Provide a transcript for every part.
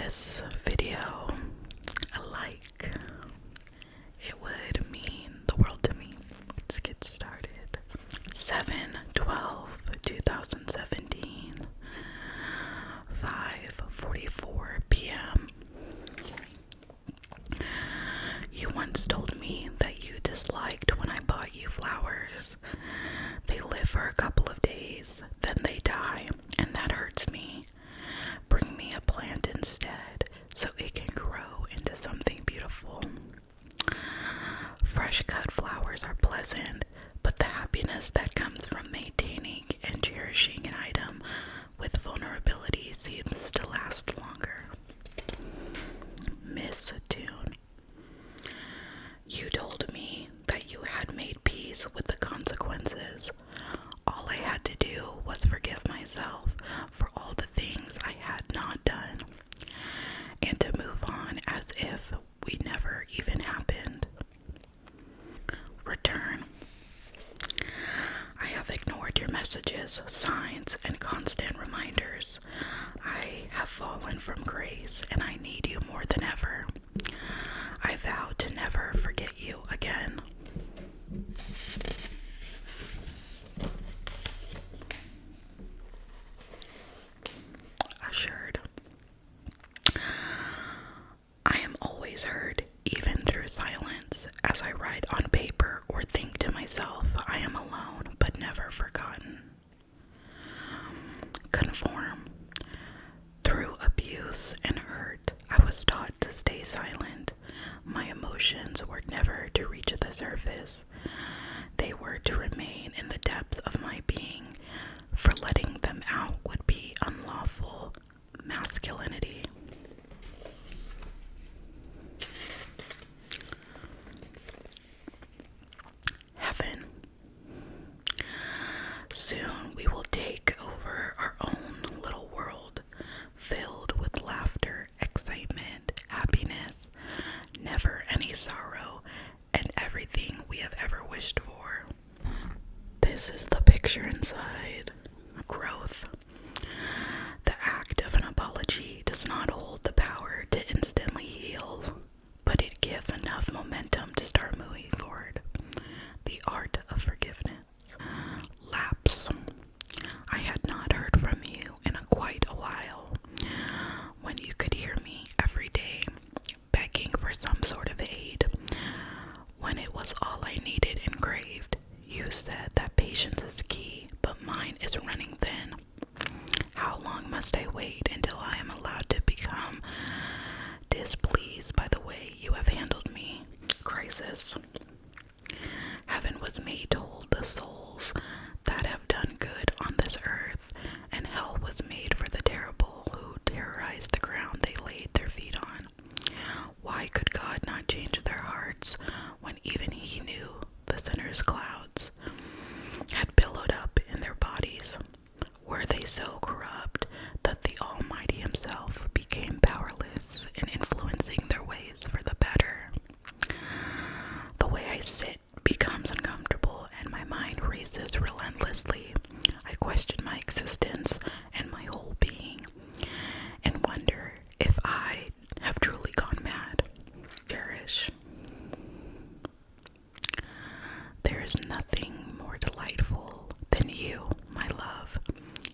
this video a like. It would mean the world to me. Let's get started. 7/12/2017, 5:44 p.m. You once told me that you disliked when I bought you flowers. They live for a couple of days, then they die, and that hurts me. Bring me a plant instead, so it can grow into something beautiful. Fresh cut flowers are pleasant, but the happiness that comes from maintaining and cherishing an item with vulnerability seems to last longer. Miss Tune. You told me that you had made peace with the consequences. All I had to do was forgive myself for all the things I had not done, and to move on as if we never even happened. Return. I have ignored your messages, signs, and constant reminders. I have fallen from grace, and I need you more than ever. I vow to never forget you again. Assured. I am always heard, even through silence, as I write on paper or think to myself, I am alone, but never forgotten. Conform. Through abuse and hurt, I was taught to stay silent. My emotions were never to reach the surface. They were to remain in the depths of my being, for letting them out would be unlawful masculinity. Heaven. Soon we will take over our own little world, filled with laughter, excitement, happiness, never any sorrow, and everything we have ever wished for. This is the picture inside. Growth. The act of an apology does not hold the power to instantly heal, but it gives enough momentum to start moving forward. The art of forgiveness. Lapse. I had not heard from you in quite a while. When you could hear me every day, begging for some sort of aid. When it was all I needed engraved, you said that patience is key, but mine is running thin. How long must I wait until I am allowed to become displeased by the way you have handled me? Crisis. Heaven was made to hold the souls that have done good on this earth, and hell was made for the terrible who terrorized the ground they laid their feet on. Why could God not change their hearts when even he knew the sinners' clouds had billowed up in their bodies? Were they so corrupt that the Almighty himself became powerless in influencing their ways for the better? The way I sit becomes uncomfortable and my mind races relentlessly. I question my existence and my whole being and wonder if I have truly gone mad. Cherish. There is nothing more delightful than you, my love.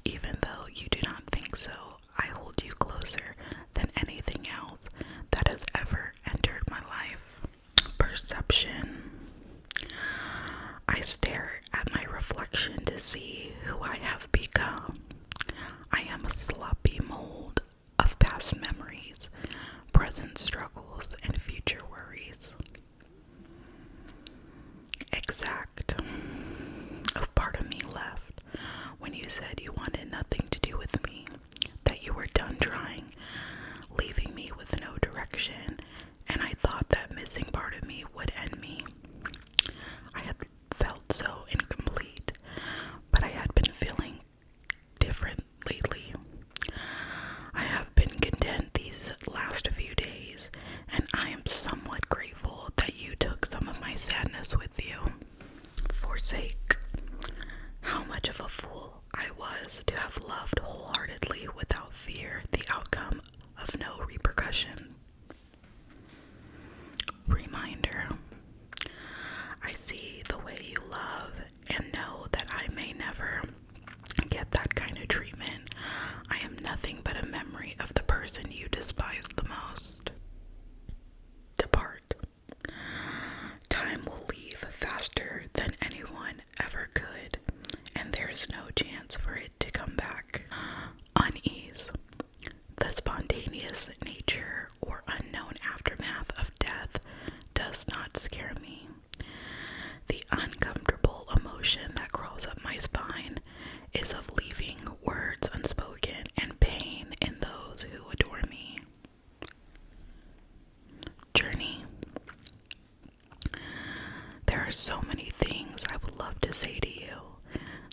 Even though you do not think so, I hold you closer than anything else that has ever entered my life. Perception. I stare at my reflection to see who I have become. I am a sloppy mold of past memories, present struggles, and future worries. Exact. A part of me left when you said you wanted nothing to do with me, that you were done trying, leaving me with no direction, and I thought that missing part of me would end me. I had felt so incomplete, but I had been feeling different lately. I have been content these last few days, and I am somewhat grateful that you took some of my sadness with you. Forsake. How much of a fool I was to have loved wholeheartedly without fear the outcome of no repercussions. mysterious nature or unknown aftermath of death does not scare me. The uncomfortable emotion that crawls up my spine is of leaving words unspoken and pain in those who adore me. Journey. There are so many things I would love to say to you,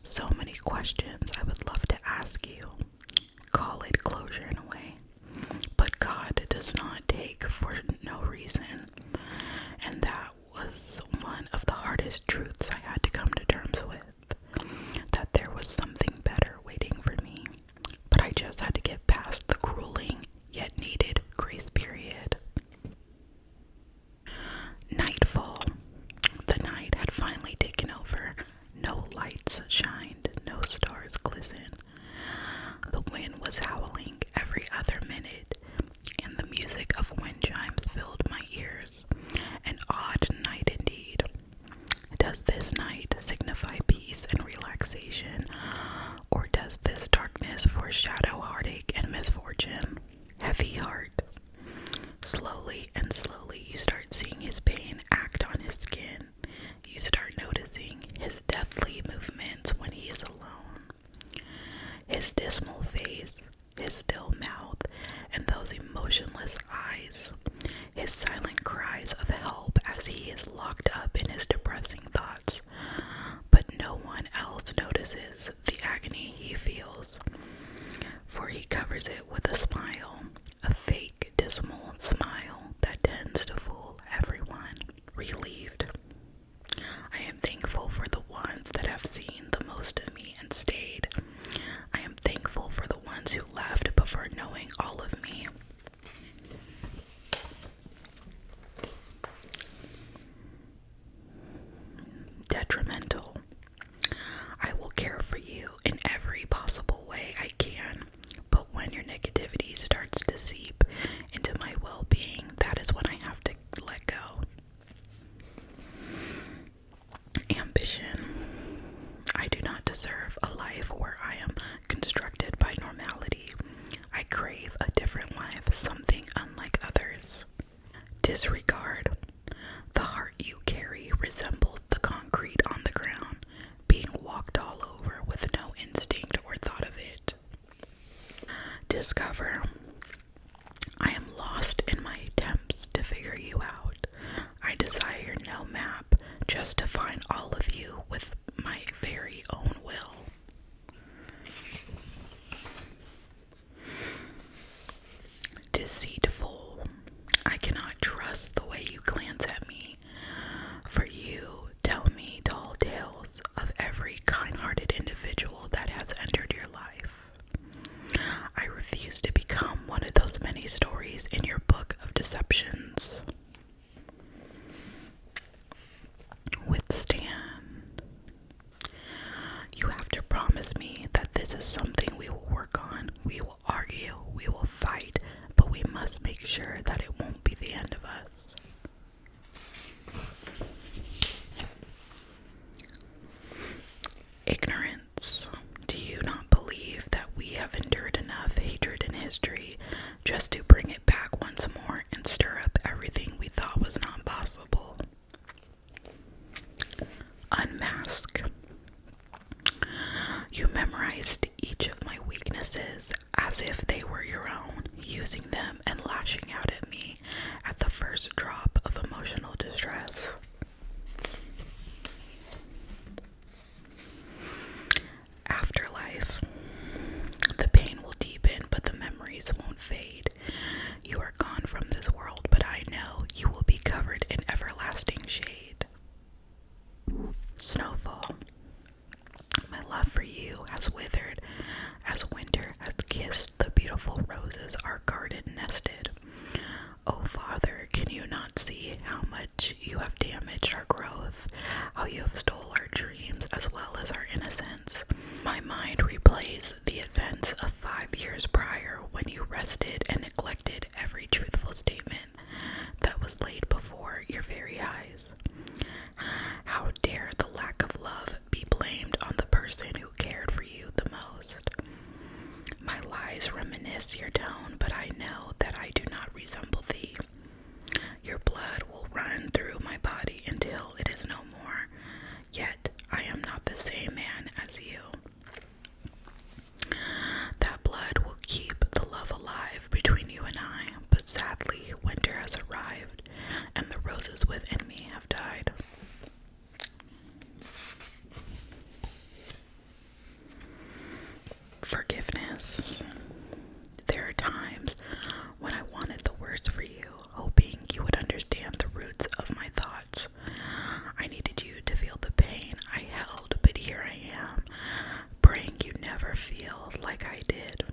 so many questions I would love to ask you. Call it closure in a way. But God does not take for no reason, and that was one of the hardest truths I had to come to terms with, that there was something better waiting for me, but I just had to get past the grueling yet needed grace period. Nightfall. The night had finally taken over. No lights shined, no stars glistened. The wind was howling every other minute, and the music of wind chimes filled my ears. An odd night indeed. Does this night signify peace and relaxation, or does this darkness foreshadow heartache and misfortune? Heavy heart. Slowly and slowly you start seeing his pain act on his skin. You start noticing his deathly movements when he is alone. His dismal face, his still mouth, and those emotionless eyes. His silent cries of help as he is locked up in his depressing thoughts. But no one else notices the agony he feels, for he covers it with a smile, a fake, dismal smile that tends to fool everyone. Relieved. I am thankful for the ones that have seen the most of me and stayed. I am thankful for the ones who left before knowing all of me. Detrimental. I will care for you in every possible way I can, but when your negativity starts to seep into my well-being, that is when I have to let go. Ambition. I do not deserve a life where I am constructed by normality. I crave a different life, something unlike others. Disregard. The heart you carry resembles the concrete on the ground, being walked all over with no instinct or thought of it. Discover. I am lost in my attempts to figure you out. I desire no map, just to find all of you with my very own will. Deceitful. I cannot trust the way you glance at me, for you tell me tall tales of every kind-hearted individual that has entered your life. I refuse to become one of those many stories in your book of deceptions. Withstand. You have to promise me that this is something we will work on. We will argue, we will fight, but we must make sure that it won't be the end of us. Ignorance. Do you not believe that we have endured enough hatred in history just to bring it back once more and stir up everything we thought was not possible? Unmask. You memorized each of my weaknesses as if they were your own, using them and lashing out at me at the first drop of emotional distress. Afterlife. The pain will deepen, but the memories won't fade. You are gone from this world, but I know you will be covered in everlasting shade. Snowfall. My love for you has withered as winter has kissed the beautiful roses our garden nested. Oh Father, can you not see how much you have damaged has arrived, and the roses within me have died. Forgiveness. There are times when I wanted the worst for you, hoping you would understand the roots of my thoughts. I needed you to feel the pain I held, but here I am, praying you never feel like I did,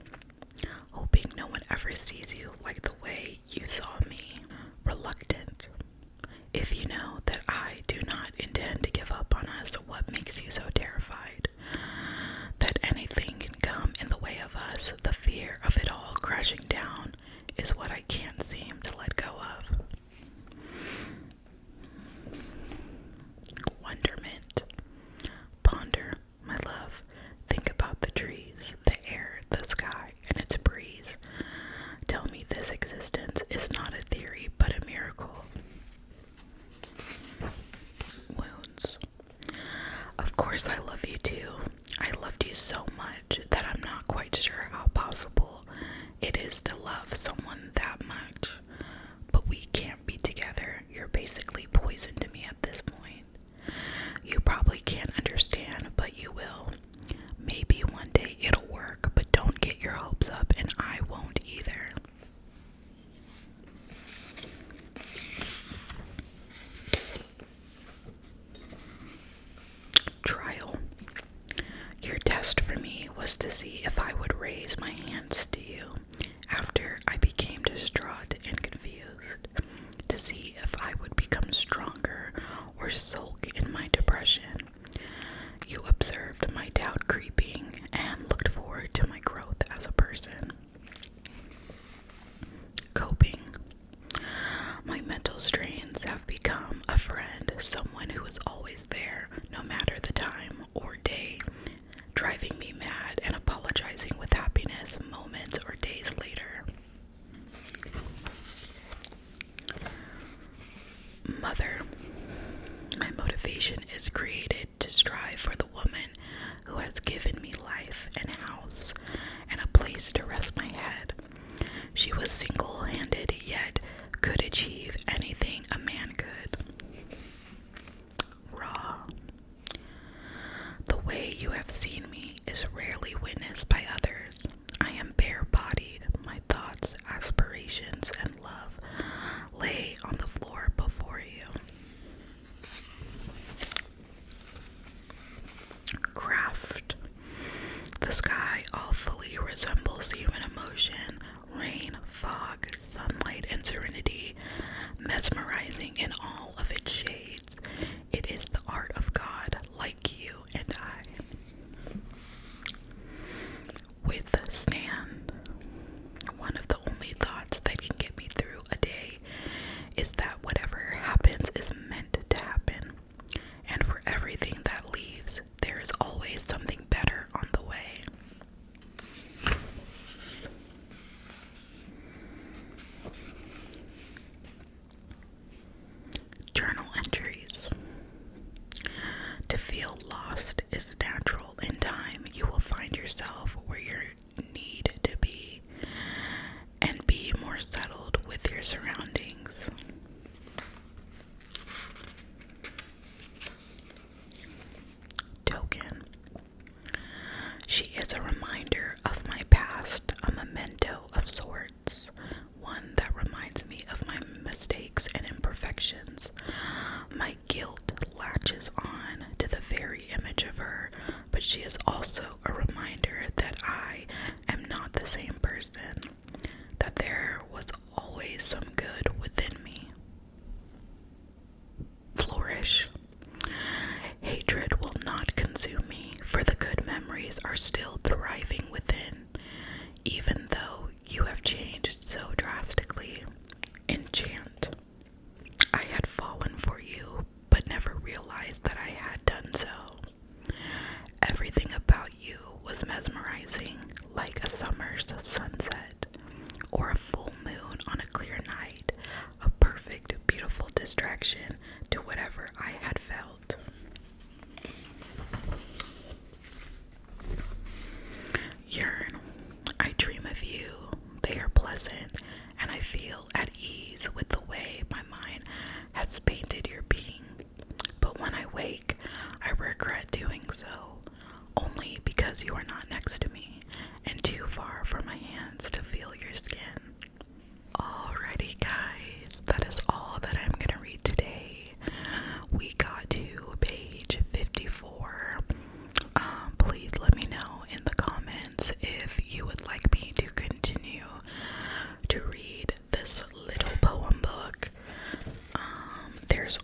hoping no one ever sees you like the way you saw me. Reluctant. If you know that I do not intend to give up on us, what makes you so terrified? That anything can come in the way of us, the fear of it all crashing down is what I can't seem to let go of. Wonderment. Ponder, my love. Think about the trees, the air, the sky, and its breeze. Tell me this existence is not a theory, but a miracle. Wounds. Of course I love you too. I loved you so much that I'm not quite sure how possible it is to love someone that much. But we can't be together. You're basically poison to me at this point. You probably can't understand, but you will. Maybe one day it'll work, but don't get your hopes up, and I won't either. Trial. Your test for me was to see if I would raise my hands to you after I became distraught and confused, to see if I would become stronger or sulk in my depression. You observed my doubt creeping and looked forward to my growth as a person. Coping. My mental strains have become a friend, someone who is always there, no matter the time or day, driving me mad and apologizing with happiness moments or days later. Mother. My motivation is created to strive for the woman who has given me life and house and a place to rest my head. She was single-handed, yet could achieve anything a man could. Raw. The way you have seen me is rarely witnessed by others. I am bare-bodied. My thoughts, aspirations, and love lay on the floor before you. Craft. The sky all fully resembles human emotion. Rain, fog, sunlight, and serenity, mesmerizing in all of its shades. It is the art of God, like you and I. Withstand. One of the only thoughts that can get me through a day is that whatever happens is meant to happen. And for everything that leaves, there is always something better on the way. Journal entries. To feel lost is natural. In time, you will find yourself where you need to be and be more settled with your surroundings. Token. She is a reminder of my past, a memento of sorts, one that reminds me of my mistakes and imperfections. My guilt latches on to the very image of her, but she is also a reminder that I am not the same person, that there was always some good within me. Flourish. Hatred will not consume me, for the good memories are still thriving within, even though you have changed so drastically. Enchant. I had fallen for you, but never realized that I had done so. Everything about you was mesmerizing, like a summer's sunset, or a full moon on a clear night, a perfect, beautiful distraction to whatever I had felt. Yearn. I dream of you. They are pleasant, and I feel at ease pleased with the way my mind has painted your being. But when I wake, I regret doing so, only because you are not next to me and too far for my hands to feel your skin. Alrighty guys, that is all that I'm gonna read today. We got to page 54. Please let me know in the comments if you would like me to continue to read this little poem book. There's